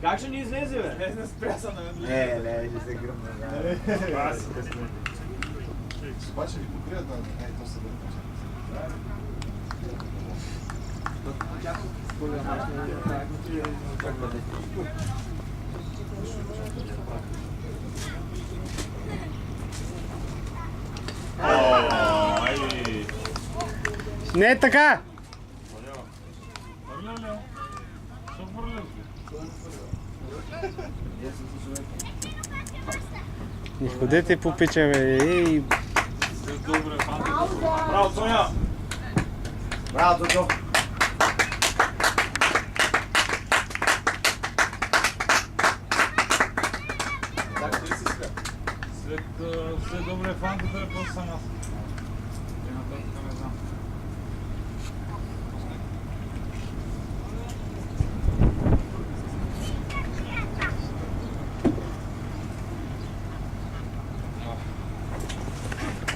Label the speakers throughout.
Speaker 1: Как ще ни излезе, бе?
Speaker 2: Не знам, спря се на мен.
Speaker 3: Не, ще се гръмна.
Speaker 2: Баси, късно. Обаче ви покрият на... то се върна.
Speaker 4: Не е така! Не ходете по пича, бе. Ей!
Speaker 1: Браво, Соня!
Speaker 3: Браво, Тото!
Speaker 2: След добре фанката е после съм аз. И нататък не знам.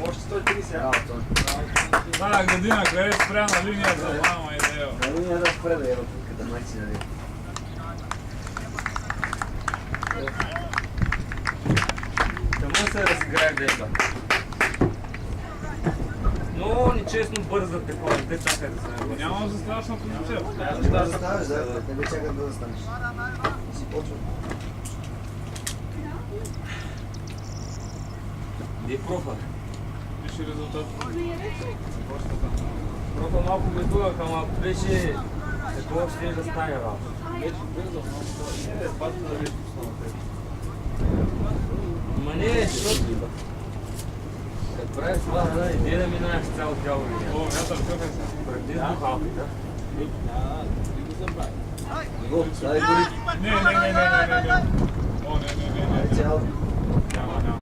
Speaker 1: Още 130.
Speaker 2: Тая година, къде спря на линията, мама идея.
Speaker 3: На линията спре да е ръпката, майци, нали?
Speaker 1: Тъмън се разиграе деца. Много нечестно бързат такова, те чакат да се не
Speaker 2: Нямам за страшна позиция.
Speaker 3: Не да заставиш, да. Не бе чакат да застанеш. И си почва.
Speaker 1: Где профа?
Speaker 2: Пише резултат.
Speaker 1: Профа малко бедувах, ама беше такова ще да стане работа. Вече бързо, много спадка да беше основата. Ма не, защото като правиш това, иде да минаеш цяло тяло линия.
Speaker 2: О, вятър, къде се?
Speaker 1: Преди духалката.
Speaker 3: Гол, дай дори.
Speaker 2: Не. О, не.
Speaker 3: Цял.